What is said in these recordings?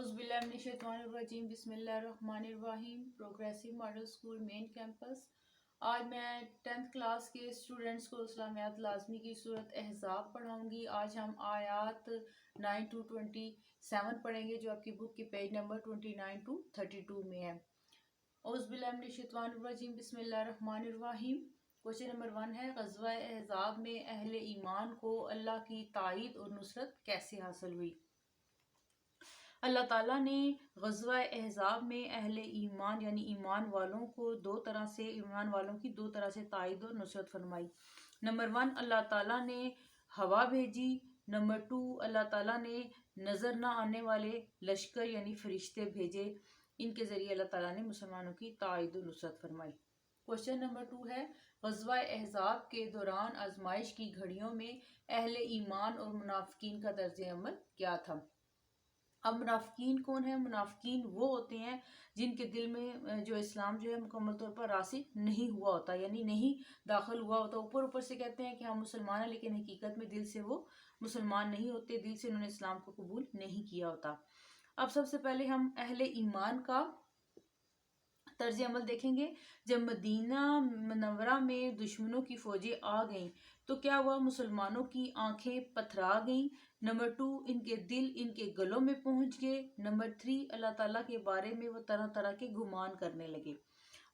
औज़ुबिल्लाहिमिनश्शैतानिर्रजीम बिस्मिल्लाहिर्रहमानिर्रहीम। Progressive model school main campus. आज मैं 10th क्लास के स्टूडेंट्स को इस्लामियात लाजमी की सूरत अहज़ाब पढ़ाऊंगी। आज हम आयात 9 to 27 पढ़ेंगे जो आपकी बुक के पेज नंबर 29 to 32 में है। औज़ुबिल्लाहिमिनश्शैतानिर्रजीम बिस्मिल्लाहिर्रहमानिर्रहीम। क्वेश्चन नंबर 1 है, ग़ज़वा अहज़ाब में अहले ईमान को अल्लाह की ताईद और नुसरत कैसे हासिल हुई? अल्लाह ताला ने ग़ज़वा अहज़ाब में अहले ईमान यानी ईमान वालों की दो तरह से ताईद और नुसरत फरमाई। नंबर 1, अल्लाह ताला ने हवा भेजी। नंबर 2, अल्लाह ताला ने नज़र न आने वाले लश्कर यानी फरिश्ते भेजे। इनके ज़रिए अल्लाह ताला ने मुसलमानों की ताईद और नुसरत फरमाई। क्वेश्चन नंबर 2 है, ग़ज़वा अहज़ाब के दौरान आजमाइश की घड़ियों में अहले ईमान और मुनाफिकीन का तर्ज़ अमल क्या था? अब मुनाफिकीन कौन है? मुनाफिकीन वो होते हैं जिनके दिल में जो इस्लाम जो है मुकम्मल तौर पर रासिख नहीं हुआ होता, यानी नहीं दाखिल हुआ होता। ऊपर ऊपर से कहते हैं कि हम मुसलमान हैं, लेकिन हकीकत में दिल से वो मुसलमान नहीं होते, दिल से उन्होंने इस्लाम को कबूल नहीं किया होता। अब सबसे पहले हम अहले ईमान का तर्ज अमल देखेंगे। जब मदीना मुनव्वरा में दुश्मनों की फौजें आ गईं तो क्या हुआ? मुसलमानों की आंखें पथरा गईं। नंबर 2, इनके दिल इनके गलों में पहुंच गए। नंबर 3, अल्लाह ताला के बारे में वो तरह तरह के गुमान करने लगे।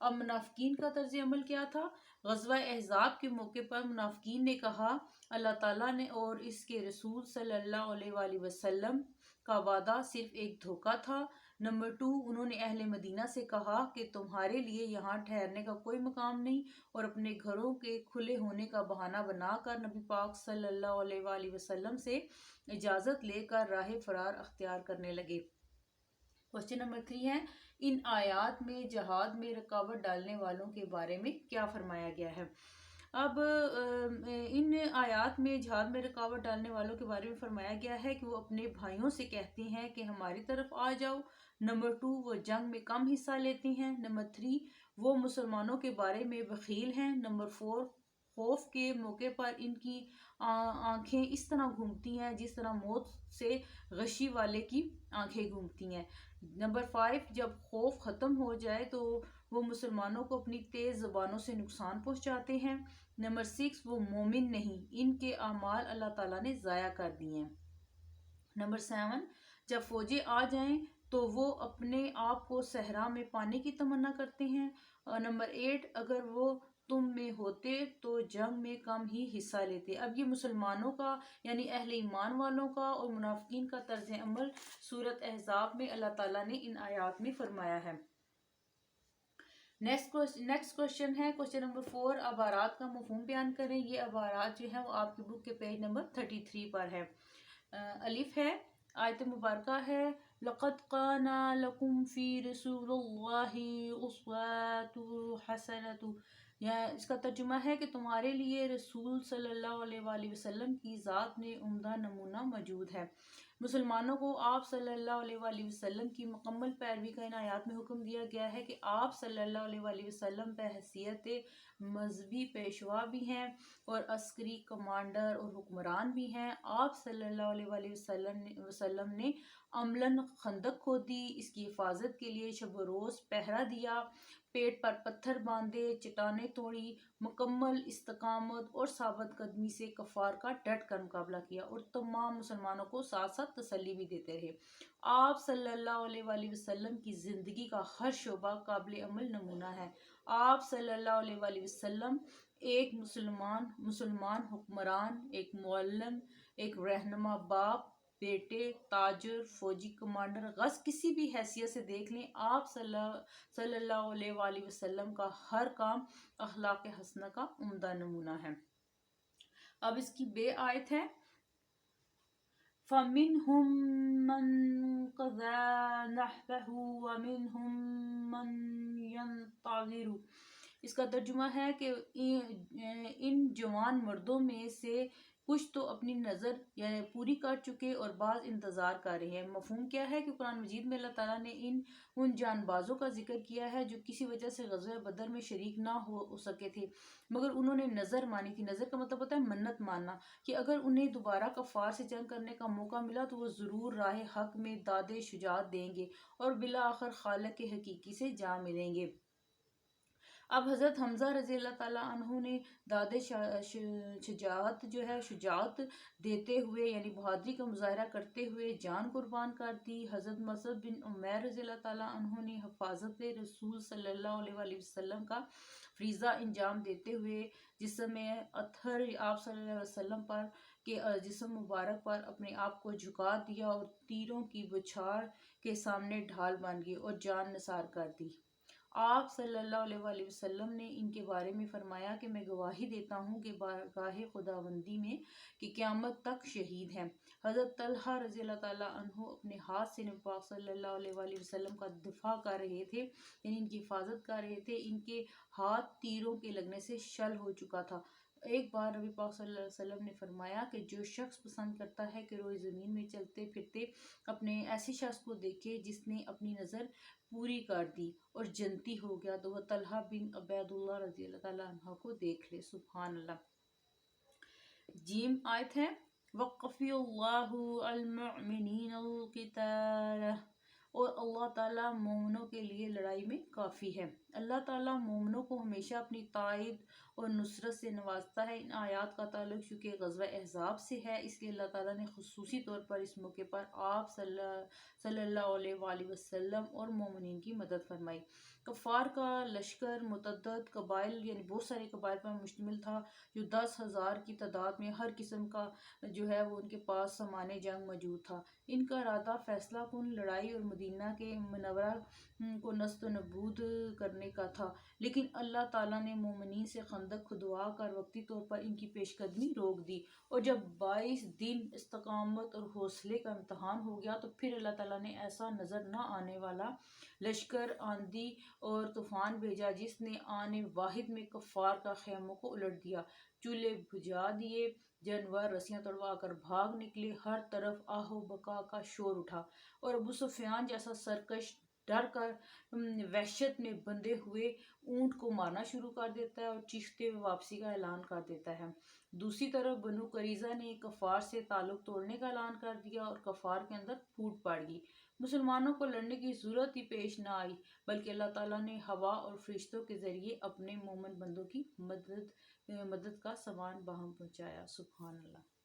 अब मुनाफिकीन का तर्ज अमल क्या था? ग़ज़वा अहज़ाब के मौके पर मुनाफिकीन ने कहा अल्लाह ताला ने और इसके रसूल सल्लल्लाहु अलैहि वसल्लम का वादा सिर्फ एक धोखा था। नंबर 2, उन्होंने अहले मदीना से कहा कि तुम्हारे लिए यहाँ ठहरने का कोई मकाम नहीं, और अपने घरों के खुले होने का बहाना बनाकर नबी पाक सल्लल्लाहु अलैहि वसल्लम से इजाज़त लेकर राह फरार अख्तियार करने लगे। क्वेश्चन नंबर 3 है, इन आयात में जहाद में रुकावट डालने वालों के बारे में क्या फरमाया गया है? अब इन आयात में जहाद में रुकावट डालने वालों के बारे में फरमाया गया है कि वो अपने भाइयों से कहते हैं कि हमारी तरफ आ जाओ। नंबर 2, वो जंग में कम हिस्सा लेते हैं। नंबर 3, वो मुसलमानों के बारे में बखील हैं। नंबर 4, खौफ के मौके पर इनकी आंखें इस तरह घूमती हैं जिस तरह मौत से गशी वाले की आंखें घूमती हैं। नंबर 5, जब खौफ ख़त्म हो जाए तो वो मुसलमानों को अपनी तेज़ ज़बानों से नुकसान पहुंचाते हैं। नंबर 6, वो मोमिन नहीं, इनके अमाल अल्लाह ताला ने ज़ाया कर दिए हैं। नंबर 7, जब फौजें आ जाएं तो वो अपने आप को सहरा में पाने की तमन्ना करते हैं। और नंबर 8, अगर वो तुम में होते तो जंग में कम ही हिस्सा लेते। अब ये मुसलमानों का यानी अहले ईमान वालों का और मुनाफिकीन का तर्ज अमल सूरत अहज़ाब में अल्लाह ताला ने इन आयात में फरमाया है। नेक्स्ट क्वेश्चन है, क्वेश्चन नंबर 4, अबारात का मफ़हूम बयान करें। ये अबारात जो है वो आपकी बुक के पेज नंबर 33 पर है। अलिफ है, आयत मुबारका है, लक़द काना लकुम फ़ी रसूलिल्लाहि उस्वतुन हसनतुन। या इसका तर्जुमा है कि तुम्हारे लिए रसूल सल्लल्लाहु अलैहि वसल्लम की ज़ात में उम्दा नमूना मौजूद है। मुसलमानों को आप सल्लल्लाहु अलैहि वसल्लम की मुकम्मल पैरवी का इन आयात में हुक्म दिया गया है कि आप सल्लल्लाहु अलैहि वसल्लम पे हैसियत मजहबी पेशवा भी हैं और अस्करी कमांडर और हुक्मरान भी हैं। आप सल्लल्लाहु अलैहि वसल्लम ने अमलन खंदक खोदी, इसकी हिफाजत के लिए शब रोज़ पहरा दिया, पेट पर पत्थर बांधे, चट्टानें तोड़ी, मुकम्मल इस्तकामत और साबित कदमी से कफ़ार का डट कर मुकाबला किया और तमाम मुसलमानों को साथ साथ तसल्ली भी देते रहे। आप सल्लल्लाहु अलैहि वसल्लम की ज़िंदगी का हर शोबा काबिल अमल नमूना है। आप सल्लल्लाहु अलैहि वसल्लम एक मुसलमान हुक्मरान, एक मुअल्लिम, एक रहनुमा, बाप, बेटे, ताजर, फौजी कमांडर, गज़ किसी भी हैसियत से देख लें, आप सल्लल्लाहु अलैहि वसल्लम का हर काम अखलाक हसना का उम्दा नमूना है। अब इसकी बे आयत है, फ़मिनहुम मन क़ज़ा नहबहु व मिनहुम मन यंतज़िरु। इसका तर्जुमा है कि इन जवान मर्दों में से کچھ تو اپنی نظر یعنی پوری کر چکے اور بعض انتظار کر رہے ہیں۔ مفہوم کیا ہے کہ قرآن مجید میں اللہ تعالیٰ نے ان جان بازوں کا ذکر کیا ہے جو کسی وجہ سے غزوہ بدر میں شریک نہ ہو سکے تھے، مگر انہوں نے نظر مانی تھی۔ نظر کا مطلب ہوتا ہے منت ماننا، کہ اگر انہیں دوبارہ کفار سے جنگ کرنے کا موقع ملا تو وہ ضرور راہ حق میں داد شجاعت دیں گے اور بالآخر خالق حقیقی سے جا ملیں گے۔ اب حضرت حمزہ رضی اللہ تعالیٰ عنہ نے داد شجاعت دیتے ہوئے یعنی بہادری کا مظاہرہ کرتے ہوئے جان قربان کر دی۔ حضرت مصعب بن عمیر رضی اللہ تعالیٰ عنہ نے حفاظت رسول صلی اللہ علیہ وآلہ وسلم کا فریضہ انجام دیتے ہوئے جسم اطہر آپ صلی اللہ علیہ وسلم پر کے جسم مبارک پر اپنے آپ کو جھکا دیا اور تیروں کی بچھاڑ کے سامنے ڈھال بن گئے اور جان نثار کر دی۔ آپ صلی اللہ علیہ وآلہ وسلم نے ان کے بارے میں فرمایا کہ میں گواہی دیتا ہوں کہ بارگاہ خداوندی میں کہ قیامت تک شہید ہیں۔ حضرت طلحہ رضی اللہ تعالیٰ عنہ اپنے ہاتھ سے نبی پاک صلی اللہ علیہ وآلہ وسلم کا دفاع کر رہے تھے، یعنی ان کی حفاظت کر رہے تھے۔ ان کے ہاتھ تیروں کے لگنے سے شل ہو چکا تھا۔ ایک بار نبی پاک صلی اللہ علیہ وسلم نے فرمایا کہ جو شخص پسند کرتا ہے کہ روئے زمین میں چلتے پھرتے اپنے ایسے شخص کو دیکھے جس نے اپنی نظر پوری کر دی اور جنتی ہو گیا تو وہ طلحہ بن عبید اللہ رضی اللہ تعالیٰ عنہ کو دیکھ لے۔ سبحان اللہ۔ جیم آیت ہے وَقَفِيَ اللَّهُ الْمُؤْمِنِينَ الْقِتَالَ، اور اللہ تعالیٰ مومنوں کے لیے لڑائی میں کافی ہے۔ اللہ تعالیٰ مومنوں کو ہمیشہ اپنی تائید اور نصرت سے نوازتا ہے۔ ان آیات کا تعلق چونکہ غزوہ احزاب سے ہے، اس لیے اللہ تعالیٰ نے خصوصی طور پر اس موقع پر آپ صلی اللہ علیہ وآلہ وسلم اور مومنین کی مدد فرمائی۔ کفار کا لشکر متعدد قبائل یعنی بہت سارے قبائل پر مشتمل تھا، جو 10,000 کی تعداد میں ہر قسم کا وہ ان کے پاس سامان جنگ موجود تھا۔ ان کا ارادہ فیصلہ کن لڑائی اور مدینہ کے منورہ کو نست و نبود کرنے کا تھا، لیکن اللہ تعالیٰ نے مومنین سے خندق کھدوا کر وقتی طور پر ان کی پیش قدمی روک دی، اور جب 22 دن استقامت اور حوصلے کا امتحان ہو گیا تو پھر اللہ تعالیٰ نے ایسا نظر نہ آنے والا لشکر آندھی اور طوفان بھیجا جس نے آن واحد میں کفار کا خیموں کو الٹ دیا، چولہے بجھا دیے، جانور رسیاں توڑوا کر بھاگ نکلے، ہر طرف آہ و بکا کا شور اٹھا، اور ابو سفیان جیسا سرکش ڈر کر وحشت میں بندھے ہوئے اونٹ کو مارنا شروع کر دیتا ہے اور چیختے ہوئے واپسی کا اعلان کر دیتا ہے۔ دوسری طرف بنو قریظہ نے کفار سے تعلق توڑنے کا اعلان کر دیا اور کفار کے اندر پھوٹ پڑ گئی۔ مسلمانوں کو لڑنے کی ضرورت ہی پیش نہ آئی، بلکہ اللہ تعالیٰ نے ہوا اور فرشتوں کے ذریعے اپنے مومن بندوں کی مدد کا سامان باہم پہنچایا۔ سبحان اللہ۔